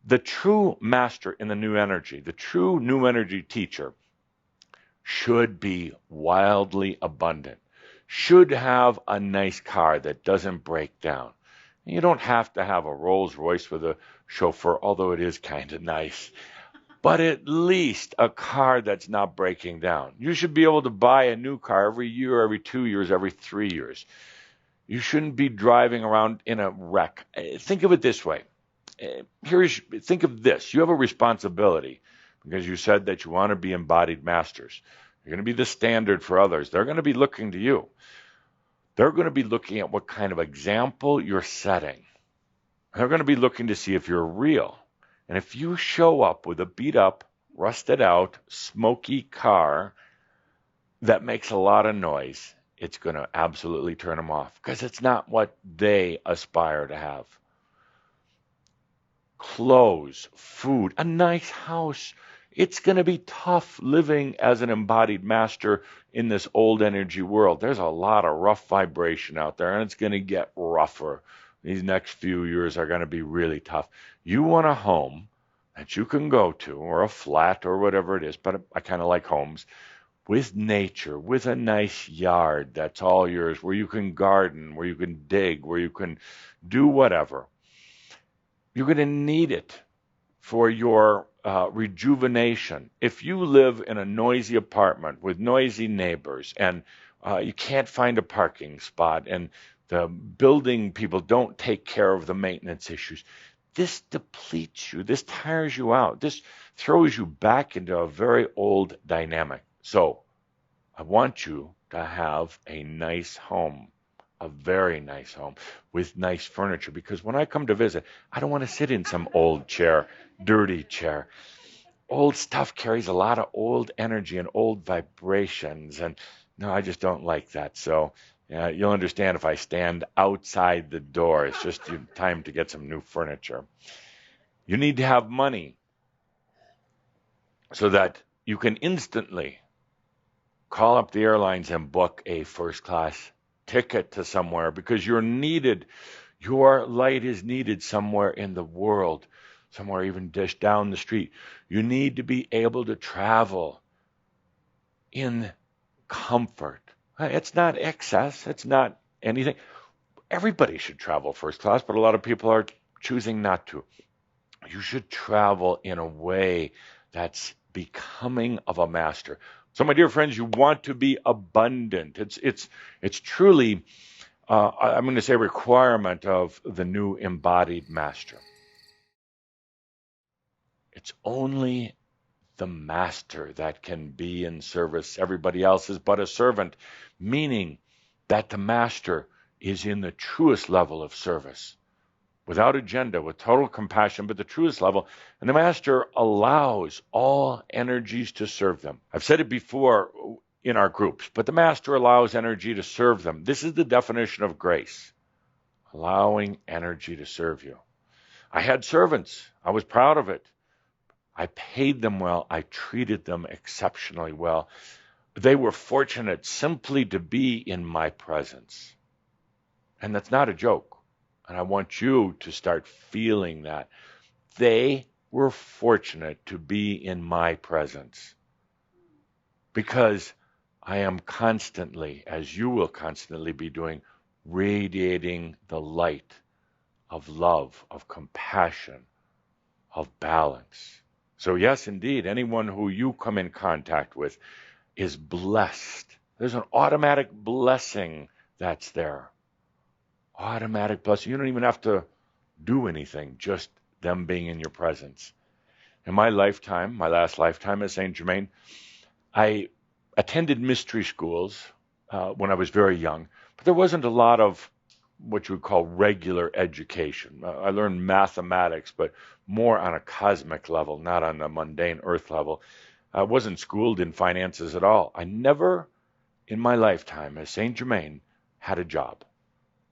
The true master in the new energy, the true new energy teacher, should be wildly abundant, should have a nice car that doesn't break down. You don't have to have a Rolls Royce with a chauffeur, although it is kind of nice, but at least a car that's not breaking down. You should be able to buy a new car every year, every 2 years, every 3 years. You shouldn't be driving around in a wreck. Think of it this way. Think of this. You have a responsibility because you said that you want to be embodied masters. You're going to be the standard for others. They're going to be looking to you. They're going to be looking at what kind of example you're setting. They're going to be looking to see if you're real. And if you show up with a beat up, rusted out, smoky car that makes a lot of noise, it's going to absolutely turn them off because it's not what they aspire to have. Clothes, food, a nice house. It's going to be tough living as an embodied master in this old energy world. There's a lot of rough vibration out there, and it's going to get rougher. These next few years are going to be really tough. You want a home that you can go to, or a flat, or whatever it is, but I kind of like homes, with nature, with a nice yard that's all yours, where you can garden, where you can dig, where you can do whatever. You're going to need it for your rejuvenation. If you live in a noisy apartment with noisy neighbors and you can't find a parking spot and the building people don't take care of the maintenance issues, this depletes you. This tires you out. This throws you back into a very old dynamic. So I want you to have a nice home, a very nice home with nice furniture, because when I come to visit, I don't want to sit in some old chair, dirty chair. Old stuff carries a lot of old energy and old vibrations, and no, I just don't like that. So you'll understand if I stand outside the door. It's just time to get some new furniture. You need to have money so that you can instantly call up the airlines and book a first class ticket to somewhere, because you're needed. Your light is needed somewhere in the world, somewhere even just down the street. You need to be able to travel in comfort. It's not excess. It's not anything. Everybody should travel first class, but a lot of people are choosing not to. You should travel in a way that's becoming of a master. So, my dear friends, you want to be abundant. It's truly, I'm going to say, a requirement of the new embodied master. It's only the master that can be in service. Everybody else is but a servant, meaning that the master is in the truest level of service, without agenda, with total compassion, but the truest level. And the master allows all energies to serve them. I've said it before in our groups, but the master allows energy to serve them. This is the definition of grace, allowing energy to serve you. I had servants. I was proud of it. I paid them well. I treated them exceptionally well. They were fortunate simply to be in my presence. And that's not a joke. And I want you to start feeling that. They were fortunate to be in my presence, because I am constantly, as you will constantly be doing, radiating the light of love, of compassion, of balance. So yes, indeed, anyone who you come in contact with is blessed. There's an automatic blessing that's there. Automatic blessing. You don't even have to do anything, just them being in your presence. In my lifetime, my last lifetime at Saint-Germain, I attended mystery schools when I was very young, but there wasn't a lot of what you would call regular education. I learned mathematics, but more on a cosmic level, not on a mundane earth level. I wasn't schooled in finances at all. I never in my lifetime at Saint-Germain had a job.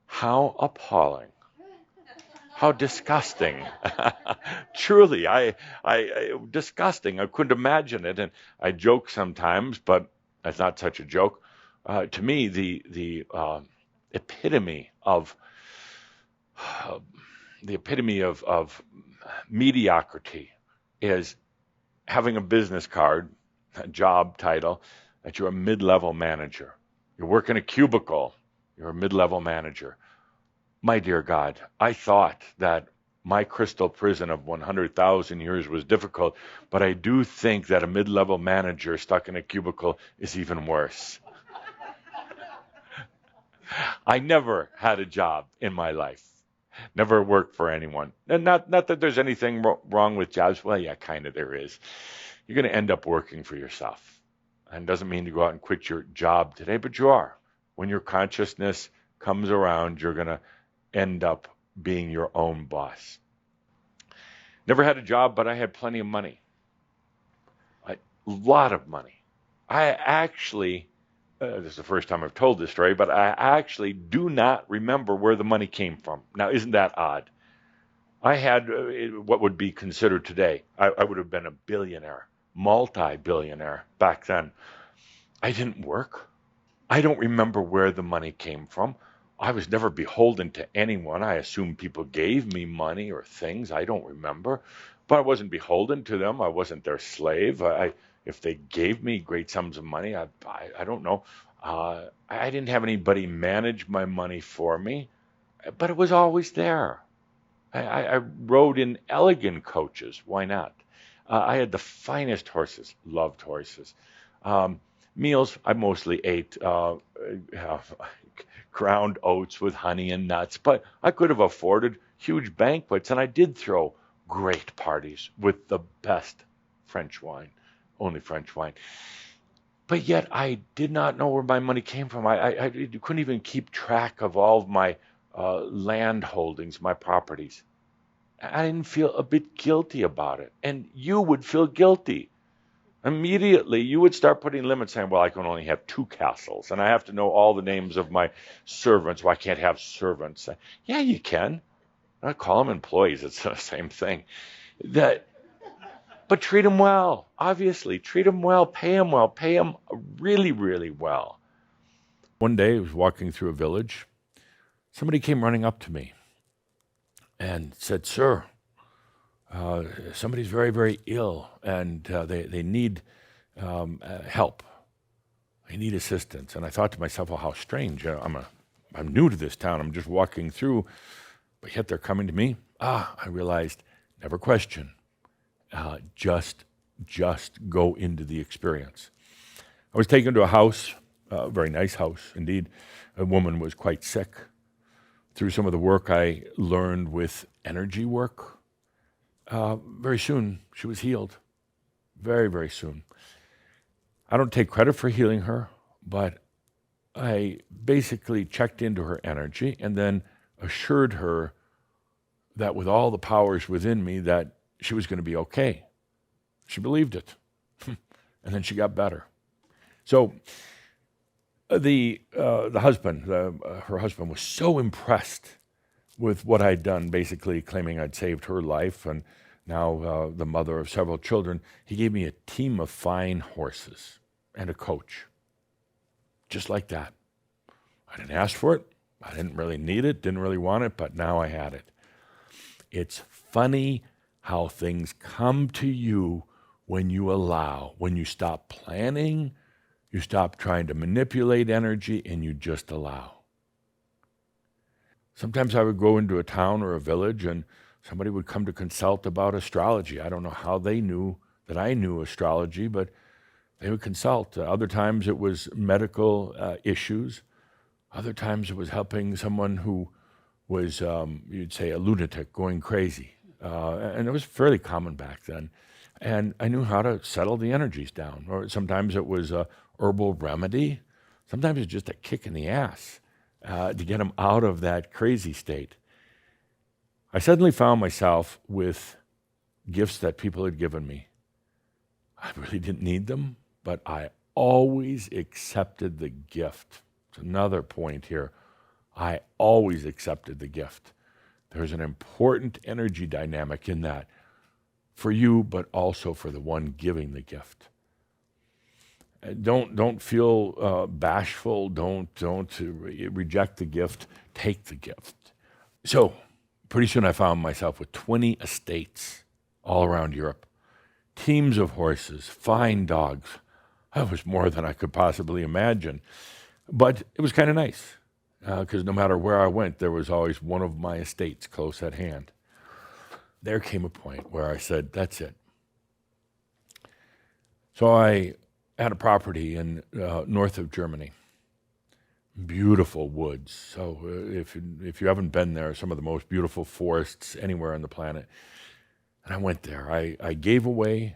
How appalling. How disgusting. Truly, disgusting. I couldn't imagine it. And I joke sometimes, but it's not such a joke. To me, the epitome of mediocrity is having a business card, a job title, that you're a mid-level manager. You work in a cubicle, you're a mid-level manager. My dear God, I thought that my crystal prison of 100,000 years was difficult, but I do think that a mid-level manager stuck in a cubicle is even worse. I never had a job in my life. Never worked for anyone. And not that there's anything wrong with jobs. Well, yeah, kind of there is. You're going to end up working for yourself. And doesn't mean to go out and quit your job today, but you are. When your consciousness comes around, you're going to end up being your own boss. Never had a job, but I had plenty of money. A lot of money. I actually, this is the first time I've told this story, but I actually do not remember where the money came from. Now, isn't that odd? I had what would be considered today, I would have been a billionaire, multi-billionaire back then. I didn't work. I don't remember where the money came from. I was never beholden to anyone. I assume people gave me money or things. I don't remember. But I wasn't beholden to them. I wasn't their slave. If they gave me great sums of money, I don't know. I didn't have anybody manage my money for me, but it was always there. I rode in elegant coaches. Why not? I had the finest horses. Loved horses. Meals, I mostly ate ground oats with honey and nuts, but I could have afforded huge banquets, and I did throw great parties with the best French wine, only French wine. But yet I did not know where my money came from. I couldn't even keep track of all of my land holdings, my properties. I didn't feel a bit guilty about it. And you would feel guilty. Immediately, you would start putting limits saying, well, I can only have 2 castles, and I have to know all the names of my servants. Well, I can't have servants. Yeah, you can. I call them employees. It's the same thing. But treat them well, obviously. Treat them well. Pay them really, really well. One day, I was walking through a village. Somebody came running up to me and said, sir, somebody's very, very ill, and they need help. They need assistance. And I thought to myself, well, how strange. I'm new to this town. I'm just walking through, but yet they're coming to me. I realized, never question. Just go into the experience. I was taken to a house, a very nice house indeed. A woman was quite sick. Through some of the work I learned with energy work, very soon she was healed. Very, very soon. I don't take credit for healing her, but I basically checked into her energy and then assured her that with all the powers within me that she was going to be okay. She believed it. And then she got better. So the husband, her husband was so impressed with what I'd done, basically claiming I'd saved her life and now the mother of several children. He gave me a team of fine horses and a coach. Just like that. I didn't ask for it. I didn't really need it, didn't really want it, but now I had it. It's funny how things come to you when you allow, when you stop planning, you stop trying to manipulate energy, and you just allow. Sometimes I would go into a town or a village and somebody would come to consult about astrology. I don't know how they knew that I knew astrology, but they would consult. Other times it was medical issues. Other times it was helping someone who was, you'd say, a lunatic going crazy. And it was fairly common back then. And I knew how to settle the energies down. Or sometimes it was a herbal remedy. Sometimes it's just a kick in the ass to get them out of that crazy state. I suddenly found myself with gifts that people had given me. I really didn't need them, but I always accepted the gift. It's another point here. I always accepted the gift. There's an important energy dynamic in that for you, but also for the one giving the gift. Don't feel bashful. Don't reject the gift. Take the gift. So pretty soon I found myself with 20 estates all around Europe. Teams of horses, fine dogs. That was more than I could possibly imagine. But it was kind of nice, because no matter where I went, there was always one of my estates close at hand. There came a point where I said, that's it. So I had a property in north of Germany. Beautiful woods. So if you haven't been there, some of the most beautiful forests anywhere on the planet. And I went there. I gave away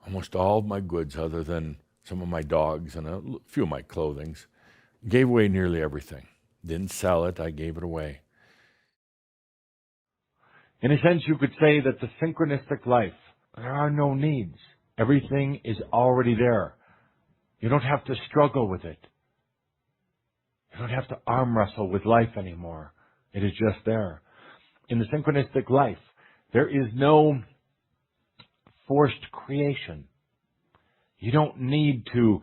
almost all of my goods other than some of my dogs and a few of my clothings. Gave away nearly everything. Didn't sell it. I gave it away. In a sense, you could say that the synchronistic life, there are no needs. Everything is already there. You don't have to struggle with it. You don't have to arm wrestle with life anymore. It is just there. In the synchronistic life, there is no forced creation. You don't need to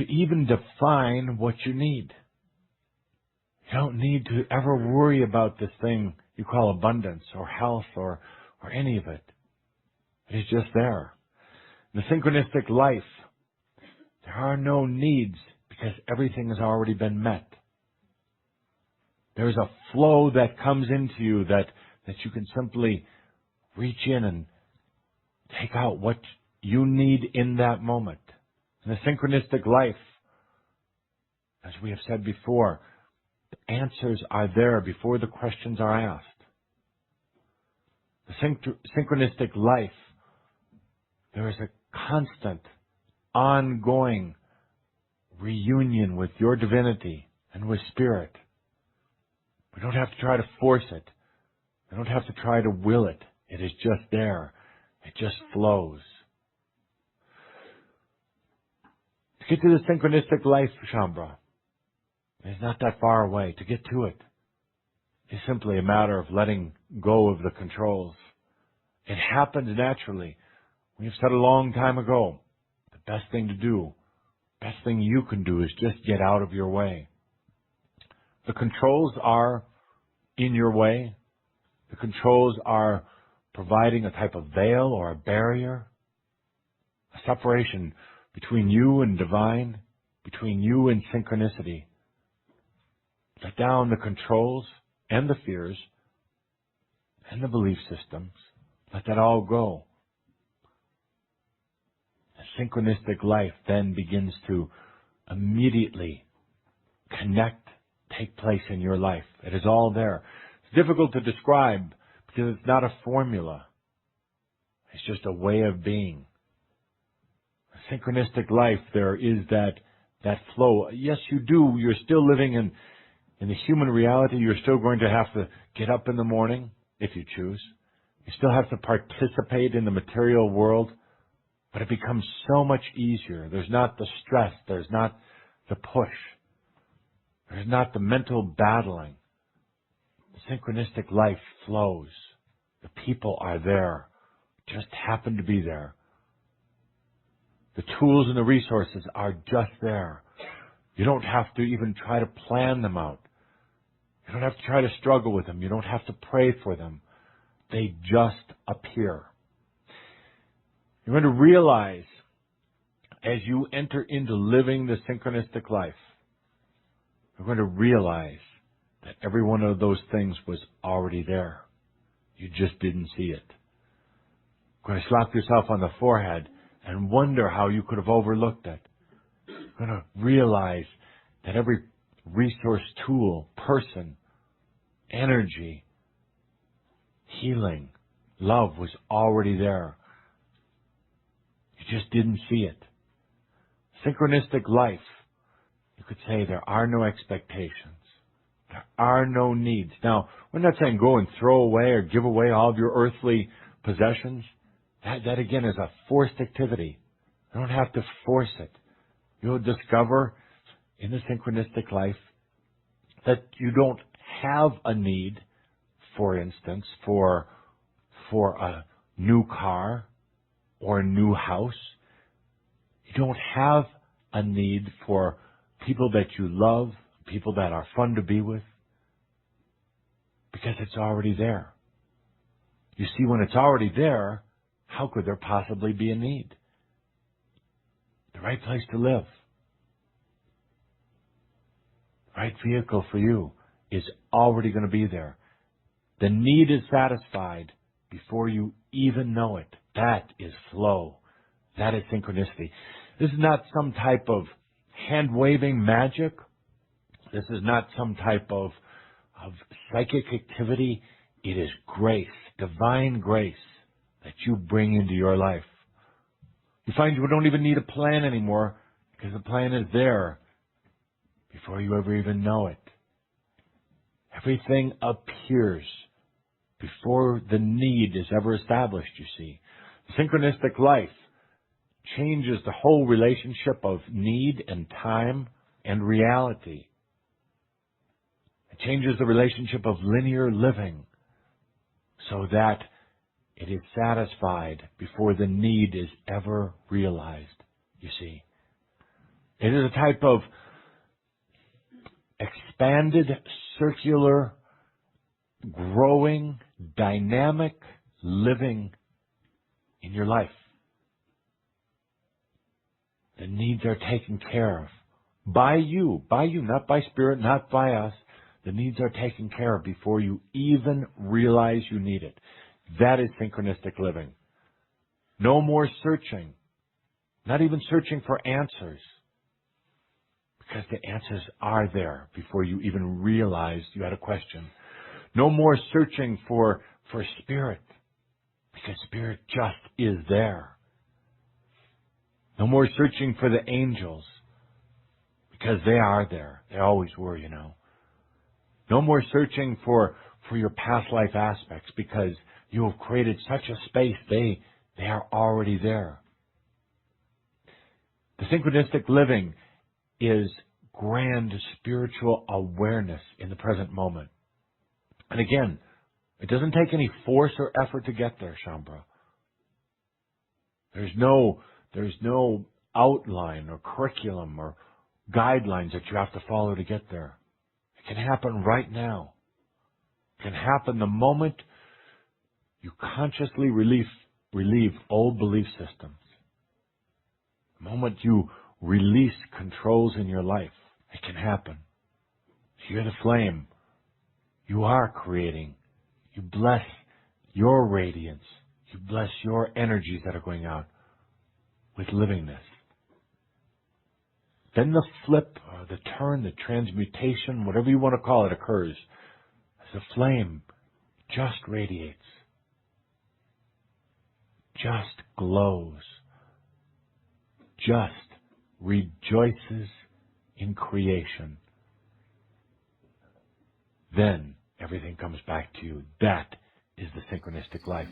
even define what you need. You don't need to ever worry about this thing you call abundance or health or any of it. It is just there. In the synchronistic life, there are no needs because everything has already been met. There's a flow that comes into you that you can simply reach in and take out what you need in that moment. In the synchronistic life, as we have said before, the answers are there before the questions are asked. The synchronistic life, there is a constant, ongoing reunion with your divinity and with spirit. We don't have to try to force it. We don't have to try to will it. It is just there. It just flows. To get to the synchronistic life, Shambhala, it's not that far away. To get to it is simply a matter of letting go of the controls. It happens naturally. We have said a long time ago, the best thing to do, best thing you can do is just get out of your way. The controls are in your way. The controls are providing a type of veil or a barrier, a separation between you and divine, between you and synchronicity. Let down the controls and the fears and the belief systems. Let that all go. The synchronistic life then begins to immediately connect, take place in your life. It is all there. It's difficult to describe because it's not a formula. It's just a way of being. A synchronistic life, there is that flow. Yes, you do. You're still living in the human reality. You're still going to have to get up in the morning, if you choose. You still have to participate in the material world, but it becomes so much easier. There's not the stress. There's not the push. There's not the mental battling. The synchronistic life flows. The people are there, just happen to be there. The tools and the resources are just there. You don't have to even try to plan them out. You don't have to try to struggle with them. You don't have to pray for them. They just appear. You're going to realize as you enter into living the synchronistic life, you're going to realize that every one of those things was already there. You just didn't see it. You're going to slap yourself on the forehead and wonder how you could have overlooked it. You're going to realize that every resource, tool, person, energy, healing, love was already there. You just didn't see it. Synchronistic life, you could say there are no expectations. There are no needs. Now, we're not saying go and throw away or give away all of your earthly possessions. That again is a forced activity. You don't have to force it. You'll discover in the synchronistic life that you don't have a need, for instance, for a new car or a new house. You don't have a need for people that you love, people that are fun to be with, Because it's already there. You see, when it's already there, how could there possibly be a need? The right place to live, the right vehicle for you is already going to be there. The need is satisfied before you even know it. That is flow. That is synchronicity. This is not some type of hand-waving magic. This is not some type of psychic activity. It is grace, divine grace that you bring into your life. You find you don't even need a plan anymore because the plan is there before you ever even know it. Everything appears before the need is ever established, you see. Synchronistic life changes the whole relationship of need and time and reality. It changes the relationship of linear living so that it is satisfied before the need is ever realized, you see. It is a type of expanded, circular, growing, dynamic living in your life. The needs are taken care of by you, not by spirit, not by us. The needs are taken care of before you even realize you need it. That is synchronistic living. No more searching, not even searching for answers, because the answers are there before you even realized you had a question. No more searching for spirit, because spirit just is there. No more searching for the angels, because they are there. They always were, you know. No more searching for your past life aspects, because you have created such a space. They are already there. The synchronistic living is grand spiritual awareness in the present moment. And again, it doesn't take any force or effort to get there, Shambhala. There's no outline or curriculum or guidelines that you have to follow to get there. It can happen right now. It can happen the moment you consciously relieve old belief systems. The moment you release controls in your life, it can happen. You're the flame. You are creating. You bless your radiance. You bless your energies that are going out with livingness. Then the flip, or the turn, the transmutation, whatever you want to call it, occurs as the flame just radiates, just glows, just rejoices in creation. Then everything comes back to you. That is the synchronistic life.